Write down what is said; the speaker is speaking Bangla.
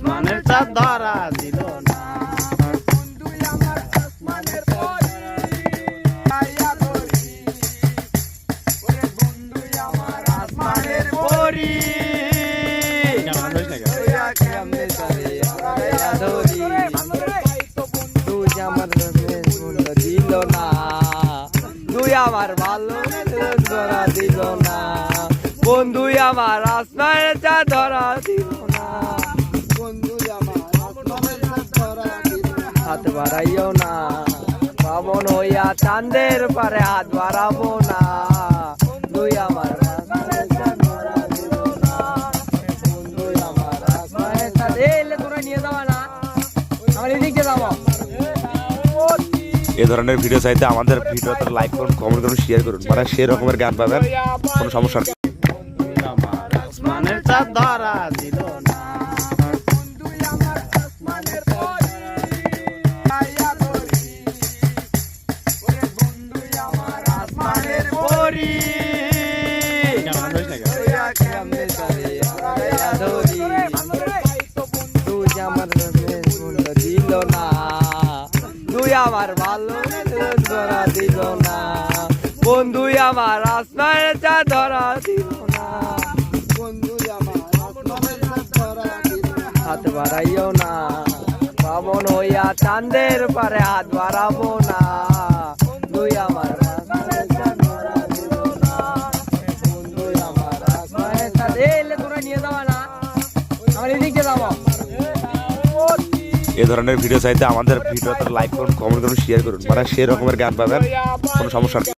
আসমানের চাঁদ ধরা দিল না। আসমানের পরি তুই আমার দিল না, তুই আমার ভালো ধরা দিল না, বন্ধু আমার আসমানের চাঁদ ধরা দিল না, বন্ধু আমার আসমানের চাঁদ ধরা দিল না। হাত বাড়াইও না বামন হইয়া চাঁদের পারে হাত বাড়াবো না, তুই আমার আসমানের চাঁদ ধরা দিল না, বন্ধু আমার আসমানের চাঁদ। এলে তোরা নিয়ে যাবা না, আমার এদিকে যাবো। এই ধরনের ভিডিও চাইতে আমাদের ভিডিওতে লাইক করুন, কমেন্ট করুন, শেয়ার করুন, মানে সেই রকমের গান পাবেন, কোনো সমস্যা নেই। আসমানের চাঁদ ধরা দিল না, আসমানের পরি তুই আমার দিল না, তুই আমার ভালো ধরা দিল না, বন্ধু আমার আসমানের চাঁদ ধরা দিল না, বন্ধু আমার আসমানের চাঁদ ধরা দিল না। হাত বাড়াইও না বামন হইয়া চাঁদের পারে হাত বাড়াবো না, তুই আমার আসমানের চাঁদ ধরা দিল না, বন্ধু আমার আসমানের চাঁদ। এলে তোরা নিয়ে যাবা না, আমার এদিকে যাবো। এই ধরনের ভিডিও চাইতে আমাদের ভিডিওতে লাইক করুন, কমেন্ট করুন, শেয়ার করুন, মানে সেই রকমের গান পাবেন, কোনো সমস্যা নেই।